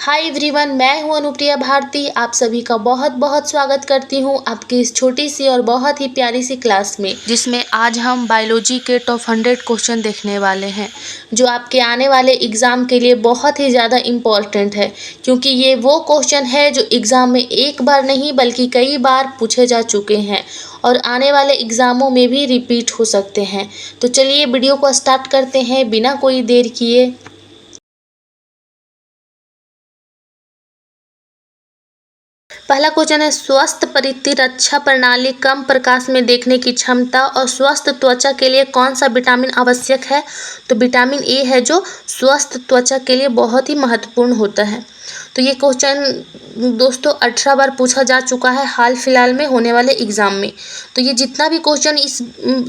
Hi everyone, मैं हूं अनुप्रिया भारती। आप सभी का बहुत बहुत स्वागत करती हूं आपकी इस छोटी सी और बहुत ही प्यारी सी क्लास में, जिसमें आज हम बायोलॉजी के टॉप 100 क्वेश्चन देखने वाले हैं, जो आपके आने वाले एग्ज़ाम के लिए बहुत ही ज़्यादा इम्पॉर्टेंट है, क्योंकि ये वो क्वेश्चन है जो एग्ज़ाम में एक बार नहीं बल्कि कई बार पूछे जा चुके हैं और आने वाले एग्ज़ामों में भी रिपीट हो सकते हैं। तो चलिए वीडियो को स्टार्ट करते हैं बिना कोई देर किए। पहला क्वेश्चन है, स्वस्थ प्रतिरक्षा प्रणाली, कम प्रकाश में देखने की क्षमता और स्वस्थ त्वचा के लिए कौन सा विटामिन आवश्यक है? तो विटामिन ए है जो स्वस्थ त्वचा के लिए बहुत ही महत्वपूर्ण होता है। तो ये क्वेश्चन दोस्तों 18 बार पूछा जा चुका है हाल फिलहाल में होने वाले एग्ज़ाम में। तो ये जितना भी क्वेश्चन इस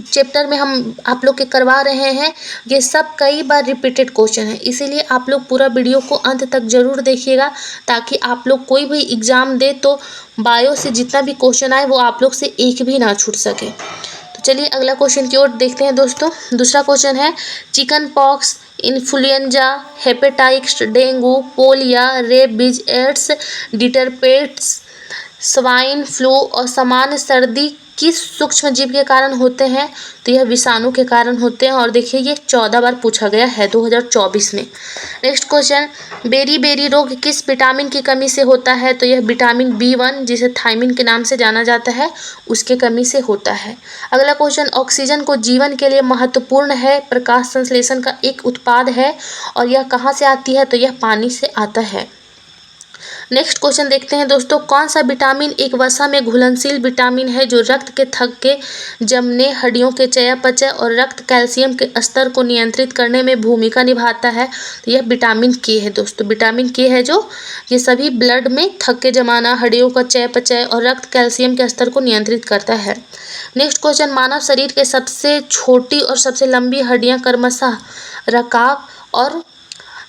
चैप्टर में हम आप लोग के करवा रहे हैं, ये सब कई बार रिपीटेड क्वेश्चन है, इसीलिए आप लोग पूरा वीडियो को अंत तक ज़रूर देखिएगा, ताकि आप लोग कोई भी एग्ज़ाम दे तो बायो से जितना भी क्वेश्चन आए वो आप लोग से एक भी ना छूट सके। तो चलिए अगला क्वेश्चन की ओर देखते हैं दोस्तों। दूसरा क्वेश्चन है, chicken pox, influenza, hepatitis, dengue, polio, rabies, AIDS, डिटरपेट्स, स्वाइन फ्लू और सामान्य सर्दी किस सूक्ष्म जीव के कारण होते हैं? तो यह विषाणु के कारण होते हैं और देखिए ये 14 बार पूछा गया है 2024 में। नेक्स्ट क्वेश्चन, बेरी रोग किस विटामिन की कमी से होता है? तो यह विटामिन B1 जिसे थायमिन के नाम से जाना जाता है, उसके कमी से होता है। अगला क्वेश्चन, ऑक्सीजन को जीवन के लिए महत्वपूर्ण है, प्रकाश संश्लेषण का एक उत्पाद है और यह कहाँ से आती है? तो यह पानी से आता है। नेक्स्ट क्वेश्चन देखते हैं दोस्तों, कौन सा विटामिन एक वसा में घुलनशील विटामिन है जो रक्त के थक् के जमने, हड्डियों के चयापचय और रक्त कैल्शियम के स्तर को नियंत्रित करने में भूमिका निभाता है? तो यह विटामिन के है दोस्तों। विटामिन के है जो ये सभी ब्लड में थक् के जमाना, हड्डियों का चयापचय और रक्त कैल्शियम के स्तर को नियंत्रित करता है। नेक्स्ट क्वेश्चन, मानव शरीर के सबसे छोटी और सबसे लंबी हड्डियां क्रमशः रकाब और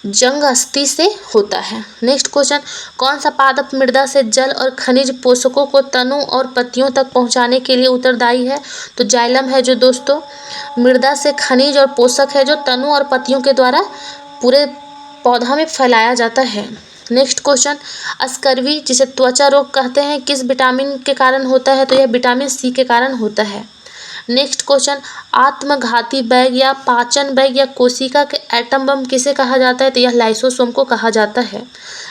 जंग अस्थि से होता है। नेक्स्ट क्वेश्चन, कौन सा पादप मृदा से जल और खनिज पोषकों को तनों और पत्तियों तक पहुंचाने के लिए उत्तरदायी है? तो जाइलम है जो दोस्तों मृदा से खनिज और पोषक है जो तनों और पत्तियों के द्वारा पूरे पौधा में फैलाया जाता है। नेक्स्ट क्वेश्चन, स्कर्वी जिसे त्वचा रोग कहते हैं किस विटामिन के कारण होता है? तो यह विटामिन सी के कारण होता है। नेक्स्ट क्वेश्चन, आत्मघाती बैग या पाचन बैग या कोशिका के एटम बम किसे कहा जाता है? तो यह लाइसोसोम को कहा जाता है।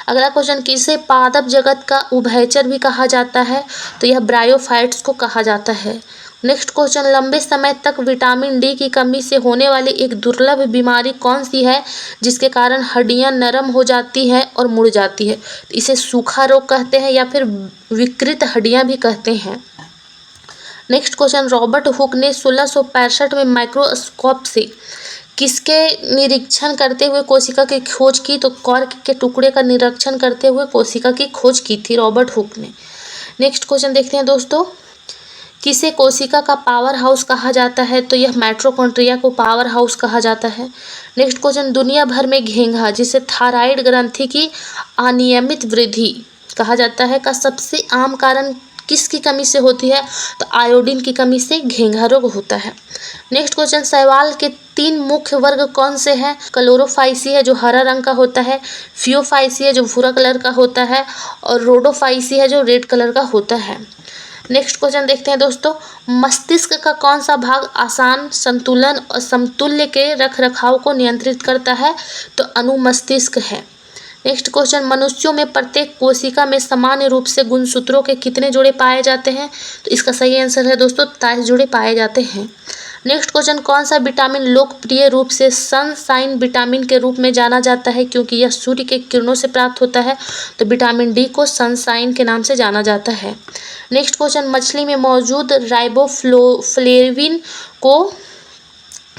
अगला क्वेश्चन, किसे पादप जगत का उभयचर भी कहा जाता है? तो यह ब्रायोफाइट्स को कहा जाता है। नेक्स्ट क्वेश्चन, लंबे समय तक विटामिन डी की कमी से होने वाली एक दुर्लभ बीमारी कौन सी है जिसके कारण हड्डियां नरम हो जाती हैं और मुड़ जाती है? इसे सूखा रोग कहते हैं या फिर विकृत हड्डियां भी कहते हैं। नेक्स्ट क्वेश्चन, रॉबर्ट हुक ने 1665 में माइक्रोस्कोप से किसके निरीक्षण करते हुए कोशिका की खोज की? तो कॉर्क के टुकड़े का निरीक्षण करते हुए कोशिका की खोज की थी रॉबर्ट हुक ने। नेक्स्ट क्वेश्चन देखते हैं दोस्तों, किसे कोशिका का पावर हाउस कहा जाता है? तो यह माइटोकॉन्ड्रिया को पावर हाउस कहा जाता है। नेक्स्ट क्वेश्चन, दुनिया भर में घेंघा जिसे थायराइड ग्रंथि की अनियमित वृद्धि कहा जाता है का सबसे आम कारण किसकी कमी से होती है? तो आयोडीन की कमी से घेंघा रोग होता है। नेक्स्ट क्वेश्चन, शैवाल के 3 मुख्य वर्ग कौन से हैं? क्लोरोफाइसी है जो हरा रंग का होता है, फियोफाइसी है जो भूरा कलर का होता है और रोडोफाइसी है जो रेड कलर का होता है। नेक्स्ट क्वेश्चन देखते हैं दोस्तों, मस्तिष्क का कौन सा भाग आसान, संतुलन और समतुल्य के रख रखाव को नियंत्रित करता है? तो अनुमस्तिष्क है। नेक्स्ट क्वेश्चन, मनुष्यों में प्रत्येक कोशिका में सामान्य रूप से गुणसूत्रों के कितने जोड़े पाए जाते हैं? तो इसका सही आंसर है दोस्तों 23 जोड़े पाए जाते हैं। नेक्स्ट क्वेश्चन, कौन सा विटामिन लोकप्रिय रूप से सनशाइन विटामिन के रूप में जाना जाता है क्योंकि यह सूर्य के किरणों से प्राप्त होता है? तो विटामिन डी को सनशाइन के नाम से जाना जाता है। नेक्स्ट क्वेश्चन, मछली में मौजूद राइबोफ्लेविन को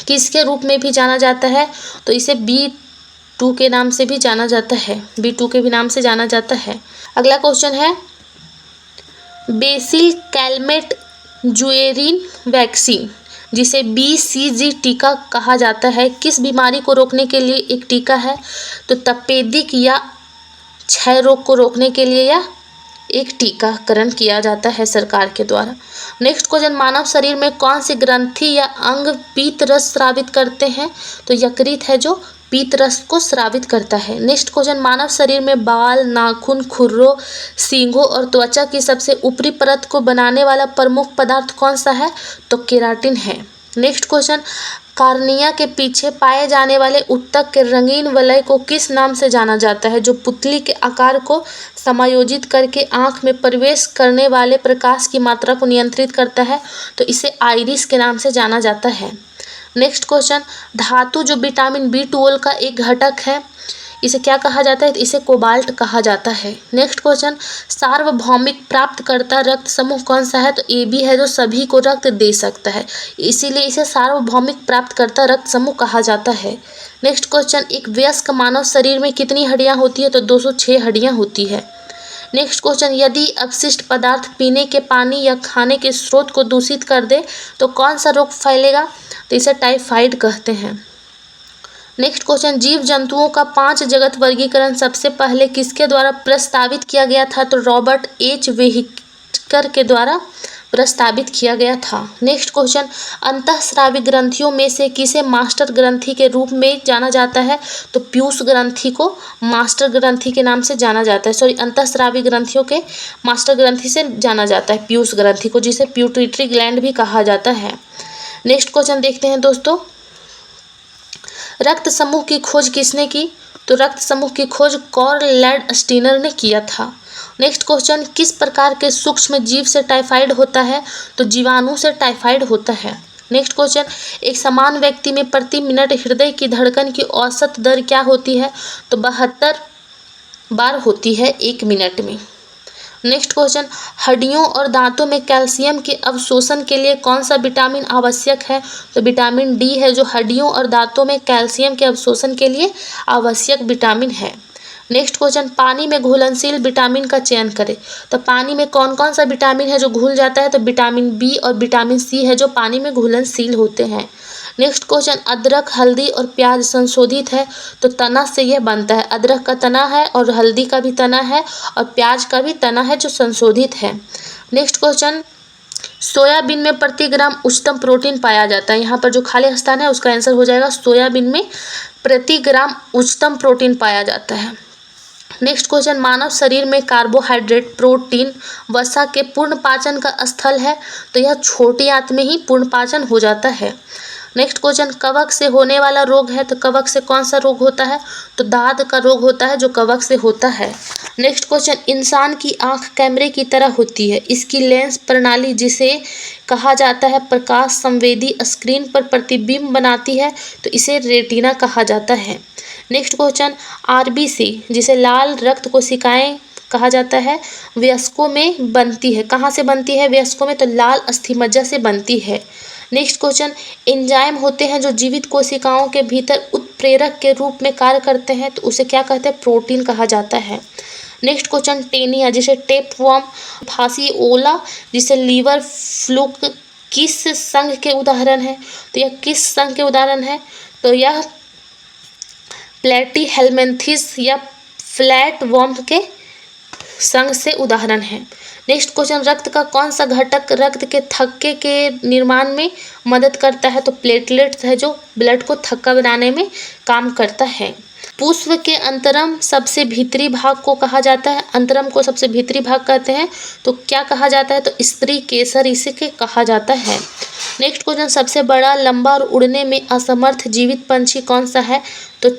किसके रूप में भी जाना जाता है? तो इसे B2 के नाम से भी जाना जाता है, B2 के भी नाम से जाना जाता है। अगला क्वेश्चन है, बेसिल कैलमेट जुएरिन वैक्सीन जिसे BCG टीका कहा जाता है किस बीमारी को रोकने के लिए एक टीका है? तो तपेदिक या क्षय रोग को रोकने के लिए या एक टीकाकरण किया जाता है सरकार के द्वारा। नेक्स्ट क्वेश्चन, मानव शरीर में कौन सी ग्रंथि या अंग पीत रस स्रावित करते हैं? तो यकृत है जो पीत रस को स्रावित करता है। नेक्स्ट क्वेश्चन, मानव शरीर में बाल, नाखून, खुरों, सींगों और त्वचा की सबसे ऊपरी परत को बनाने वाला प्रमुख पदार्थ कौन सा है? तो केराटिन है। नेक्स्ट क्वेश्चन, कार्निया के पीछे पाए जाने वाले उत्तक के रंगीन वलय को किस नाम से जाना जाता है, जो पुतली के आकार को समायोजित करके आंख में प्रवेश करने वाले प्रकाश की मात्रा को नियंत्रित करता है? तो इसे आइरिस के नाम से जाना जाता है। नेक्स्ट क्वेश्चन, धातु जो विटामिन B12 का एक घटक है, इसे क्या कहा जाता है? इसे कोबाल्ट कहा जाता है। नेक्स्ट क्वेश्चन, सार्वभौमिक प्राप्तकर्ता रक्त समूह कौन सा है? तो AB है, जो सभी को रक्त दे सकता है, इसीलिए इसे सार्वभौमिक प्राप्तकर्ता रक्त समूह कहा जाता है। नेक्स्ट क्वेश्चन, एक वयस्क मानव शरीर में कितनी हड्डियां होती है? तो 206 हड्डियां होती है। नेक्स्ट क्वेश्चन, यदि अपशिष्ट पदार्थ पीने के पानी या खाने के स्रोत को दूषित कर दे तो कौन सा रोग फैलेगा? तो इसे टाइफाइड कहते हैं। नेक्स्ट क्वेश्चन, जीव जंतुओं का 5 जगत वर्गीकरण सबसे पहले किसके द्वारा प्रस्तावित किया गया था? तो रॉबर्ट H. व्हीकर के द्वारा प्रस्तावित किया गया था। नेक्स्ट क्वेश्चन, अंतःस्रावी ग्रंथियों में से किसे मास्टर ग्रंथि के रूप में जाना जाता है? तो पीयूष ग्रंथि को मास्टर ग्रंथि के नाम से जाना जाता है। अंतःस्रावी ग्रंथियों के मास्टर ग्रंथि से जाना जाता है पीयूष ग्रंथि को, जिसे प्यूटरी ग्लैंड भी कहा जाता है। नेक्स्ट क्वेश्चन देखते हैं दोस्तों, रक्त समूह की खोज किसने की? तो रक्त समूह की खोज कार्ल लैंडस्टीनर ने किया था। नेक्स्ट क्वेश्चन, किस प्रकार के सूक्ष्म जीव से टाइफाइड होता है? तो जीवाणु से टाइफाइड होता है। नेक्स्ट क्वेश्चन, एक समान व्यक्ति में प्रति मिनट हृदय की धड़कन की औसत दर क्या होती है? तो 72 बार होती है 1 मिनट में। नेक्स्ट क्वेश्चन, हड्डियों और दांतों में कैल्शियम के अवशोषण के लिए कौन सा विटामिन आवश्यक है? तो विटामिन D है, जो हड्डियों और दांतों में कैल्शियम के अवशोषण के लिए आवश्यक विटामिन है। नेक्स्ट क्वेश्चन, पानी में घुलनशील विटामिन का चयन करें। तो पानी में कौन कौन सा विटामिन है जो घुल जाता है? तो विटामिन B और विटामिन C है, जो पानी में घुलनशील होते हैं। नेक्स्ट क्वेश्चन, अदरक, हल्दी और प्याज संशोधित है, तो तना से यह बनता है। अदरक का तना है और हल्दी का भी तना है और प्याज का भी तना है, जो संशोधित है। नेक्स्ट क्वेश्चन, सोयाबीन में प्रति ग्राम उच्चतम प्रोटीन पाया जाता है। यहाँ पर जो खाली स्थान है उसका आंसर हो जाएगा सोयाबीन में प्रति ग्राम उच्चतम प्रोटीन पाया जाता है। नेक्स्ट क्वेश्चन, मानव शरीर में कार्बोहाइड्रेट, प्रोटीन, वसा के पूर्ण पाचन का स्थल है, तो यह छोटी आंत में ही पूर्ण पाचन हो जाता है। नेक्स्ट क्वेश्चन, कवक से होने वाला रोग है, तो कवक से कौन सा रोग होता है? तो दाद का रोग होता है, जो कवक से होता है। नेक्स्ट क्वेश्चन, इंसान की आंख कैमरे की तरह होती है, इसकी लेंस प्रणाली जिसे कहा जाता है प्रकाश संवेदी स्क्रीन पर प्रतिबिंब बनाती है, तो इसे रेटिना कहा जाता है। नेक्स्ट क्वेश्चन, RBC जिसे लाल रक्त कोशिकाएं कहा जाता है, वयस्कों में बनती है। कहाँ से बनती है वयस्कों में? तो लाल अस्थिमज्जा से बनती है। नेक्स्ट क्वेश्चन, एंजाइम होते हैं जो जीवित कोशिकाओं के भीतर उत्प्रेरक के रूप में कार्य करते हैं, तो उसे क्या कहते हैं? प्रोटीन कहा जाता है। नेक्स्ट क्वेश्चन, टेनिया जिसे टेपवर्म, फासिओला जिसे लीवर फ्लूक किस संघ के उदाहरण है? तो यह किस संघ के उदाहरण है? तो यह प्लेटीहेल्मिन्थेस या फ्लैट वर्म के संघ से उदाहरण है। नेक्स्ट क्वेश्चन, रक्त का कौन सा घटक रक्त के थक्के के निर्माण में मदद करता है? तो प्लेटलेट्स है, जो ब्लड को थक्का बनाने में काम करता है। पुष्प के अंतरम सबसे भीतरी भाग को कहा जाता है, अंतरम को सबसे भीतरी भाग कहते हैं, तो क्या कहा जाता है? तो स्त्री केसर इसे के कहा जाता है। नेक्स्ट क्वेश्चन, सबसे बड़ा, लंबा और उड़ने में असमर्थ जीवित पंछी कौन सा है? तो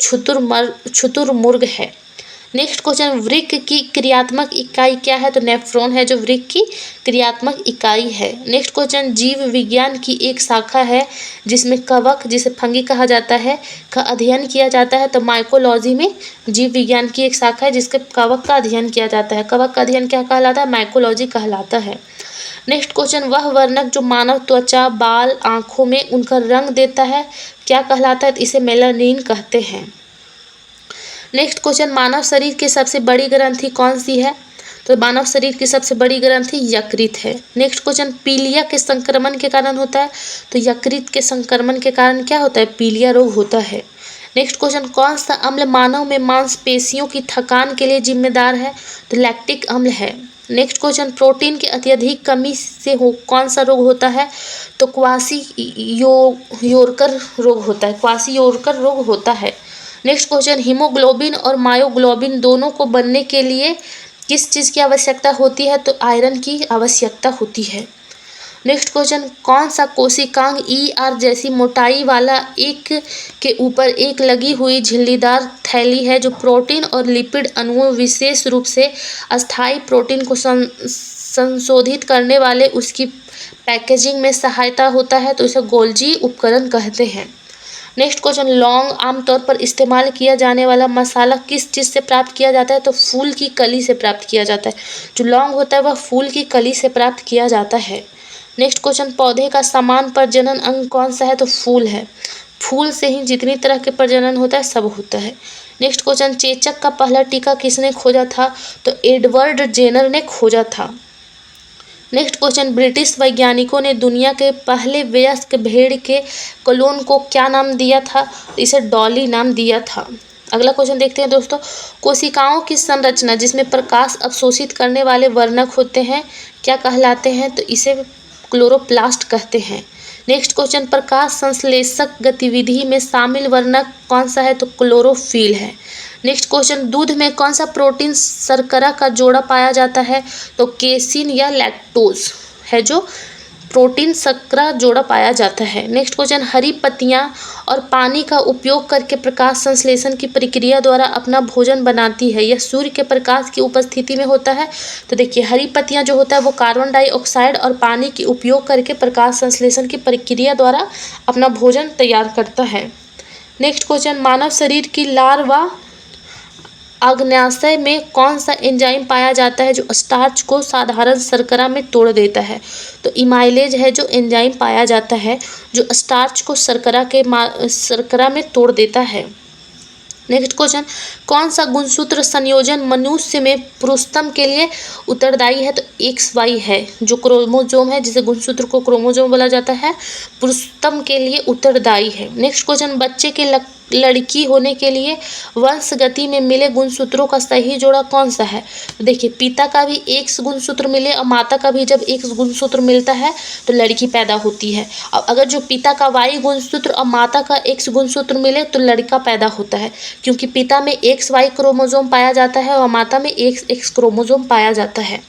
शुतुरमुर्ग है। नेक्स्ट क्वेश्चन, वृक्क की क्रियात्मक इकाई क्या है? तो नेफ्रॉन है, जो वृक्क की क्रियात्मक इकाई है। नेक्स्ट क्वेश्चन, जीव विज्ञान की एक शाखा है जिसमें कवक, जिसे फंगी कहा जाता है, का अध्ययन किया जाता है, तो माइकोलॉजी में जीव विज्ञान की एक शाखा है जिसके कवक का अध्ययन किया जाता है। कवक का अध्ययन क्या कहलाता है? माइकोलॉजी कहलाता है। नेक्स्ट क्वेश्चन, वह वर्णक जो मानव त्वचा, बाल, आँखों में उनका रंग देता है, क्या कहलाता है? तो इसे मेलानिन कहते हैं। नेक्स्ट क्वेश्चन, मानव शरीर की सबसे बड़ी ग्रंथि कौन सी है? तो मानव शरीर की सबसे बड़ी ग्रंथि यकृत है। नेक्स्ट क्वेश्चन, पीलिया के संक्रमण के कारण होता है, तो यकृत के संक्रमण के कारण क्या होता है? पीलिया रोग होता है। नेक्स्ट क्वेश्चन, कौन सा अम्ल मानव में मांसपेशियों की थकान के लिए जिम्मेदार है? तो लैक्टिक अम्ल है। नेक्स्ट क्वेश्चन, प्रोटीन की अत्यधिक कमी से कौन सा रोग होता है? तो क्वासी योरकर रोग होता है, क्वासी योरकर रोग होता है। नेक्स्ट क्वेश्चन, हीमोग्लोबिन और मायोग्लोबिन दोनों को बनने के लिए किस चीज़ की आवश्यकता होती है? तो आयरन की आवश्यकता होती है। नेक्स्ट क्वेश्चन, कौन सा कोशिकांग ER जैसी मोटाई वाला एक के ऊपर एक लगी हुई झिल्लीदार थैली है जो प्रोटीन और लिपिड अणुओं, विशेष रूप से अस्थायी प्रोटीन को संशोधित करने वाले उसकी पैकेजिंग में सहायता होता है? तो इसे गोल्जी उपकरण कहते हैं। नेक्स्ट क्वेश्चन, लौंग आमतौर पर इस्तेमाल किया जाने वाला मसाला किस चीज़ से प्राप्त किया जाता है? तो फूल की कली से प्राप्त किया जाता है। जो लौंग होता है वह फूल की कली से प्राप्त किया जाता है। नेक्स्ट क्वेश्चन, पौधे का समान प्रजनन अंग कौन सा है? तो फूल है। फूल से ही जितनी तरह के प्रजनन होता है सब होता है। नेक्स्ट क्वेश्चन, चेचक का पहला टीका किसने खोजा था? तो एडवर्ड जेनर ने खोजा था। नेक्स्ट क्वेश्चन, ब्रिटिश वैज्ञानिकों ने दुनिया के पहले वयस्क भेड़ के क्लोन को क्या नाम दिया था? इसे डॉली नाम दिया था। अगला क्वेश्चन देखते हैं दोस्तों, कोशिकाओं की संरचना जिसमें प्रकाश अवशोषित करने वाले वर्णक होते हैं क्या कहलाते हैं? तो इसे क्लोरोप्लास्ट कहते हैं। नेक्स्ट क्वेश्चन, प्रकाश संश्लेषक गतिविधि में शामिल वर्णक कौन सा है? तो क्लोरोफिल है। नेक्स्ट क्वेश्चन, दूध में कौन सा प्रोटीन शर्करा का जोड़ा पाया जाता है? तो केसिन या लैक्टोज है जो प्रोटीन शर्करा जोड़ा पाया जाता है। नेक्स्ट क्वेश्चन, हरी पत्तियां और पानी का उपयोग करके प्रकाश संश्लेषण की प्रक्रिया द्वारा अपना भोजन बनाती है, यह सूर्य के प्रकाश की उपस्थिति में होता है? तो देखिए, हरी पत्तियां जो होता है वो कार्बन डाइऑक्साइड और पानी के उपयोग करके प्रकाश संश्लेषण की प्रक्रिया द्वारा अपना भोजन तैयार करता है। नेक्स्ट क्वेश्चन, मानव शरीर की लार्वा अग्न्याशय में कौन सा एंजाइम पाया जाता है जो स्टार्च को साधारण शर्करा में तोड़ देता है? तो इमाइलेज है जो एंजाइम पाया जाता है जो स्टार्च को शर्करा में तोड़ देता है। नेक्स्ट क्वेश्चन, कौन सा गुणसूत्र संयोजन मनुष्य में पुरुषत्व के लिए उत्तरदायी है? तो XY है जो क्रोमोजोम है, जिसे गुणसूत्र को क्रोमोजोम बोला जाता है, पुरुषत्व के लिए उत्तरदायी है। नेक्स्ट क्वेश्चन, बच्चे के लड़की होने के लिए वंशगति में मिले गुणसूत्रों का सही जोड़ा कौन सा है? तो देखिए, पिता का भी X गुणसूत्र मिले और माता का भी जब X गुणसूत्र मिलता है तो लड़की पैदा होती है। और अगर जो पिता का Y गुणसूत्र और माता का X गुणसूत्र मिले तो लड़का पैदा होता है, क्योंकि पिता में XY क्रोमोजोम पाया जाता है और माता में XX क्रोमोजोम पाया जाता है।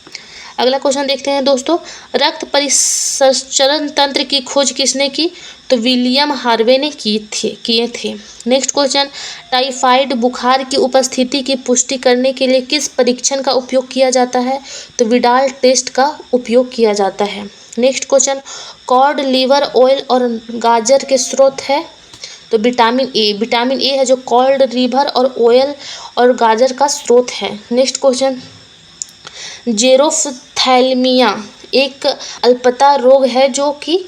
अगला क्वेश्चन देखते हैं दोस्तों, रक्त परिसंचरण तंत्र की खोज किसने की? तो विलियम हार्वे ने किए थे। नेक्स्ट क्वेश्चन, टाइफाइड बुखार की उपस्थिति की पुष्टि करने के लिए किस परीक्षण का उपयोग किया जाता है? तो विडाल टेस्ट का उपयोग किया जाता है। Next question, cod liver oil और गाजर के स्रोत है? तो विटामिन ए है जो कॉड लिवर और ऑयल और गाजर का स्रोत है। नेक्स्ट क्वेश्चन, जेरोफ्थैल्मिया एक अल्पता रोग है जो कि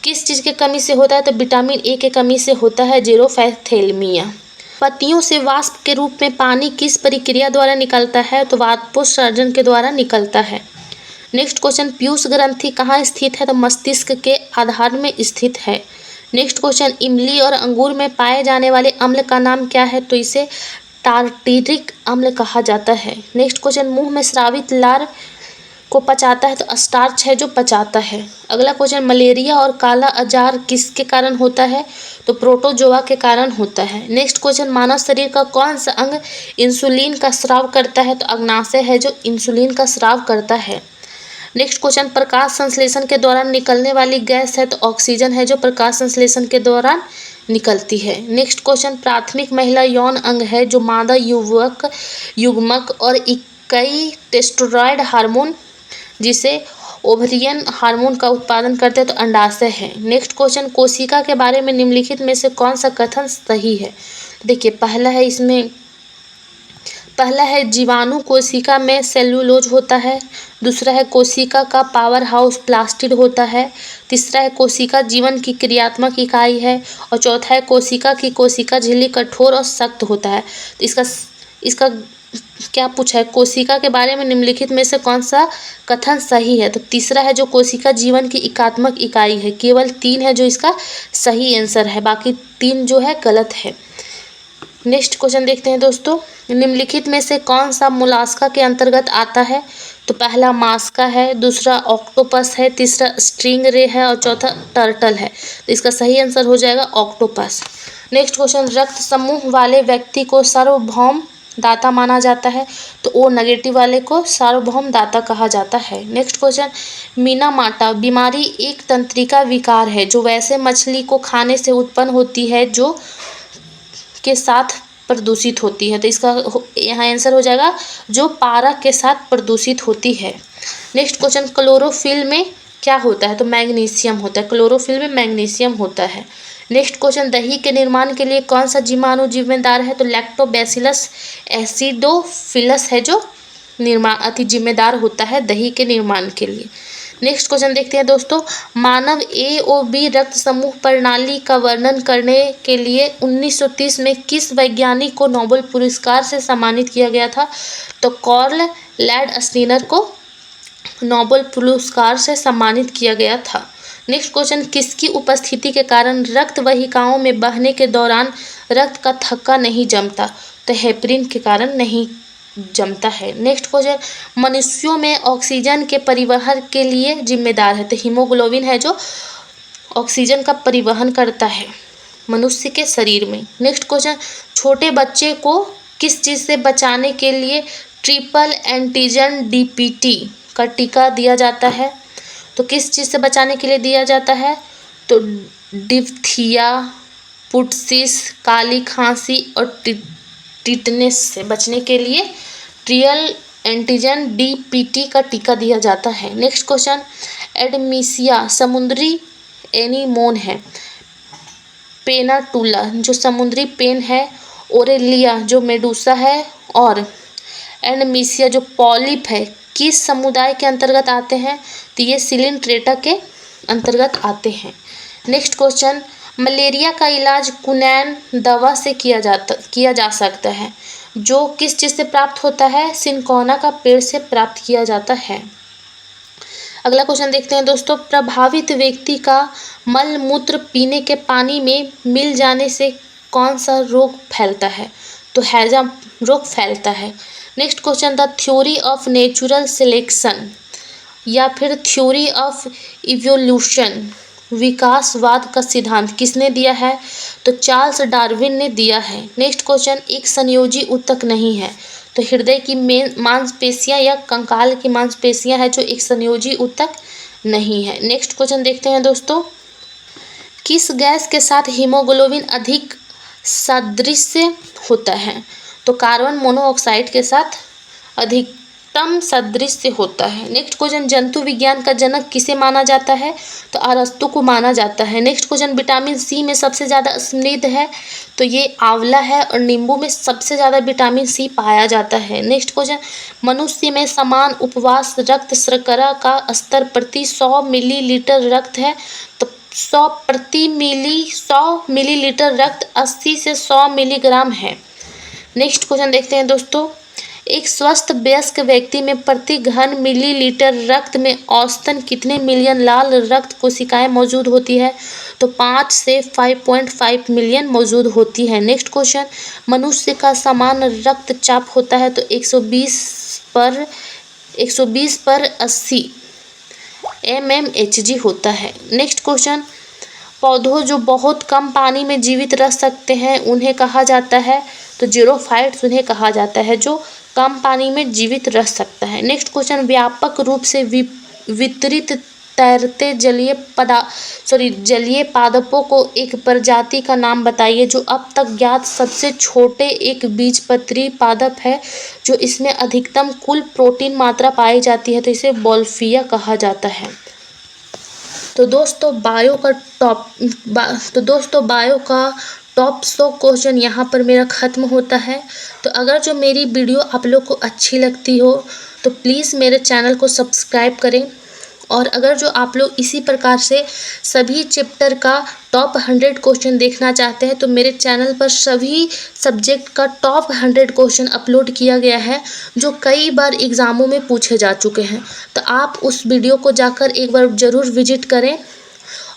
किस चीज़ की कमी से होता है? तो विटामिन ए के कमी से होता है जेरोफ्थैल्मिया। पत्तियों से वाष्प के रूप में पानी किस प्रक्रिया द्वारा निकलता है? तो वाष्पोत्सर्जन के द्वारा निकलता है। नेक्स्ट क्वेश्चन, पीयूष ग्रंथि कहाँ स्थित है? तो मस्तिष्क के आधार में स्थित है। नेक्स्ट क्वेश्चन, इमली और अंगूर में पाए जाने वाले अम्ल का नाम क्या है? तो इसे टार्टरिक अम्ल कहा जाता है। नेक्स्ट क्वेश्चन, मुंह में स्रावित लार को पचाता है? तो स्टार्च है जो पचाता है। अगला क्वेश्चन, मलेरिया और काला अजार किसके कारण होता है? तो प्रोटोजोआ के कारण होता है। नेक्स्ट क्वेश्चन, मानव शरीर का कौन सा अंग इंसुलिन का स्राव करता है? तो अग्नाशय है जो इंसुलिन का स्राव करता है। नेक्स्ट क्वेश्चन, प्रकाश संश्लेषण के दौरान निकलने वाली गैस है? तो ऑक्सीजन है जो प्रकाश संश्लेषण के दौरान निकलती है। नेक्स्ट क्वेश्चन, प्राथमिक महिला यौन अंग है जो मादा युग्मक और इकाई टेस्टोस्टेरोन हार्मोन जिसे ओवरियन हार्मोन का उत्पादन करते हैं? तो अंडाशय है। नेक्स्ट क्वेश्चन, कोशिका के बारे में निम्नलिखित में से कौन सा कथन सही है? देखिए, पहला है जीवाणु कोशिका में सेल्यूलोज होता है। दूसरा है कोशिका का पावर हाउस प्लास्टिड होता है। तीसरा है कोशिका जीवन की क्रियात्मक इकाई है। और चौथा है कोशिका की कोशिका झिल्ली कठोर और सख्त होता है। तो इसका क्या पूछा है? कोशिका के बारे में निम्नलिखित में से कौन सा कथन सही है? तो तीसरा है जो कोशिका जीवन की एकात्मक इकाई है। केवल 3 है जो इसका सही आंसर है, बाकी 3 जो है गलत है। नेक्स्ट क्वेश्चन देखते हैं दोस्तों, निम्नलिखित में से कौन सा मोलास्का के अंतर्गत आता है? तो पहला मास्का है, दूसरा ऑक्टोपस है, तीसरा स्टिंग रे है और चौथा टर्टल है। तो इसका सही आंसर हो जाएगा ऑक्टोपस। नेक्स्ट क्वेश्चन, रक्त समूह वाले व्यक्ति को सार्वभौम दाता माना जाता है, तो ओ नेगेटिव वाले को सार्वभौम दाता कहा जाता है। नेक्स्ट क्वेश्चन, मीनामाटा बीमारी एक तंत्रिका विकार है जो वैसे मछली को खाने से उत्पन्न होती है जो के साथ प्रदूषित होती है, तो इसका यहाँ आंसर हो जाएगा जो पारा के साथ प्रदूषित होती है। नेक्स्ट क्वेश्चन, क्लोरोफिल में क्या होता है, तो मैग्नीशियम होता है, क्लोरोफिल में मैग्नीशियम होता है। नेक्स्ट क्वेश्चन, दही के निर्माण के लिए कौन सा जीवाणु जिम्मेदार है, तो लैक्टोबैसिलस एसिडोफिलस है जो जिम्मेदार होता है दही के निर्माण के लिए। नेक्स्ट क्वेश्चन देखते हैं दोस्तों, मानव ए ओ बी रक्त समूह प्रणाली का वर्णन करने के लिए 1930 में किस वैज्ञानिक को नोबेल पुरस्कार से सम्मानित किया गया था, तो कार्ल लैंडस्टीनर को नोबेल पुरस्कार से सम्मानित किया गया था। नेक्स्ट क्वेश्चन, किसकी उपस्थिति के कारण रक्त वाहिकाओं में बहने के दौरान रक्त का थक्का नहीं जमता, तो हेपरिन के कारण नहीं जमता है। नेक्स्ट क्वेश्चन, मनुष्यों में ऑक्सीजन के परिवहन के लिए जिम्मेदार है, तो हीमोग्लोबिन है जो ऑक्सीजन का परिवहन करता है मनुष्य के शरीर में। नेक्स्ट क्वेश्चन, छोटे बच्चे को किस चीज़ से बचाने के लिए ट्रिपल एंटीजन डीपीटी का टीका दिया जाता है, तो किस चीज़ से बचाने के लिए दिया जाता है, तो डिप्थिया, पुटसिस, काली खांसी और टिटनेस से बचने के लिए ट्रिपल एंटीजन डीपीटी का टीका दिया जाता है। नेक्स्ट क्वेश्चन, एडमीसिया समुद्री एनीमोन है, पेनाटूला जो समुद्री पेन है, ओरेलिया जो मेडूसा है और एडमीसिया जो पॉलिप है किस समुदाय के अंतर्गत आते हैं, तो ये सिलिंट्रेटा के अंतर्गत आते हैं। नेक्स्ट क्वेश्चन, मलेरिया का इलाज कुनैन दवा से किया जा सकता है जो किस चीज़ से प्राप्त होता है, सिनकोना का पेड़ से प्राप्त किया जाता है। अगला क्वेश्चन देखते हैं दोस्तों, प्रभावित व्यक्ति का मल मूत्र पीने के पानी में मिल जाने से कौन सा रोग फैलता है, तो हैजा रोग फैलता है। Next question, the theory of natural selection या फिर थ्योरी ऑफ इवोल्यूशन विकासवाद का सिद्धांत किसने दिया है, तो चार्ल्स डार्विन ने दिया है। नेक्स्ट क्वेश्चन, एक संयोजी ऊतक नहीं है, तो हृदय की मांसपेशियां या कंकाल की मांसपेशियां है जो एक संयोजी ऊतक नहीं है। नेक्स्ट क्वेश्चन देखते हैं दोस्तों, किस गैस के साथ हीमोग्लोबिन अधिक सादृश्य होता है, तो कार्बन मोनोऑक्साइड के साथ अधिकतम सादृश्य होता है। नेक्स्ट क्वेश्चन, जंतु विज्ञान का जनक किसे माना जाता है, तो अरस्तु को माना जाता है। नेक्स्ट क्वेश्चन, विटामिन सी में सबसे ज़्यादा समृद्ध है, तो ये आंवला है और नींबू में सबसे ज़्यादा विटामिन सी पाया जाता है। नेक्स्ट क्वेश्चन, मनुष्य में समान उपवास रक्त शर्करा का स्तर प्रति 100 मिलीलीटर रक्त है, तो 100 मिलीलीटर रक्त 80 से 100 मिलीग्राम है। नेक्स्ट क्वेश्चन देखते हैं दोस्तों, एक स्वस्थ वयस्क व्यक्ति में प्रति घन मिलीलीटर रक्त में औसतन कितने मिलियन लाल रक्त कोशिकाएं मौजूद होती है, तो 5 से 5.5 मिलियन मौजूद होती है। नेक्स्ट क्वेश्चन, मनुष्य का समान रक्तचाप होता है, तो 120 पर 80 mmHg होता है। नेक्स्ट क्वेश्चन, पौधों जो बहुत कम पानी में जीवित रह सकते हैं उन्हें कहा जाता है, तो जीरोफाइट्स उन्हें कहा जाता है जो कम पानी में जीवित रह सकता है। नेक्स्ट क्वेश्चन, व्यापक रूप से वितरित तैरते जलीय पादपों को एक प्रजाति का नाम बताइए जो अब तक ज्ञात सबसे छोटे एक बीजपत्री पादप है जो इसमें अधिकतम कुल प्रोटीन मात्रा पाई जाती है, तो इसे बोल्फिया कहा जाता है। तो दोस्तों बायो का टॉप 100 क्वेश्चन यहाँ पर मेरा ख़त्म होता है। तो अगर जो मेरी वीडियो आप लोग को अच्छी लगती हो तो प्लीज़ मेरे चैनल को सब्सक्राइब करें, और अगर जो आप लोग इसी प्रकार से सभी चैप्टर का टॉप 100 क्वेश्चन देखना चाहते हैं तो मेरे चैनल पर सभी सब्जेक्ट का टॉप 100 क्वेश्चन अपलोड किया गया है जो कई बार एग्ज़ामों में पूछे जा चुके हैं। तो आप उस वीडियो को जाकर एक बार ज़रूर विजिट करें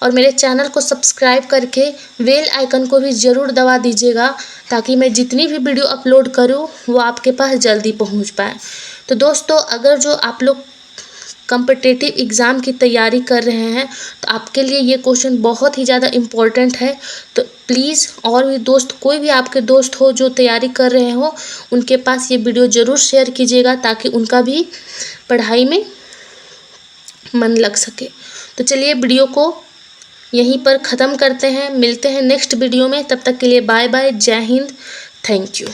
और मेरे चैनल को सब्सक्राइब करके बेल आइकन को भी ज़रूर दबा दीजिएगा ताकि मैं जितनी भी वीडियो अपलोड करूं वो आपके पास जल्दी पहुंच पाए। तो दोस्तों अगर जो आप लोग कॉम्पिटिटिव एग्ज़ाम की तैयारी कर रहे हैं तो आपके लिए ये क्वेश्चन बहुत ही ज़्यादा इम्पोर्टेंट है। तो प्लीज़ और भी दोस्त, कोई भी आपके दोस्त हो जो तैयारी कर रहे हो, उनके पास ये वीडियो ज़रूर शेयर कीजिएगा ताकि उनका भी पढ़ाई में मन लग सके। तो चलिए वीडियो को यहीं पर ख़त्म करते हैं, मिलते हैं नेक्स्ट वीडियो में। तब तक के लिए बाय बाय, जय हिंद, थैंक यू।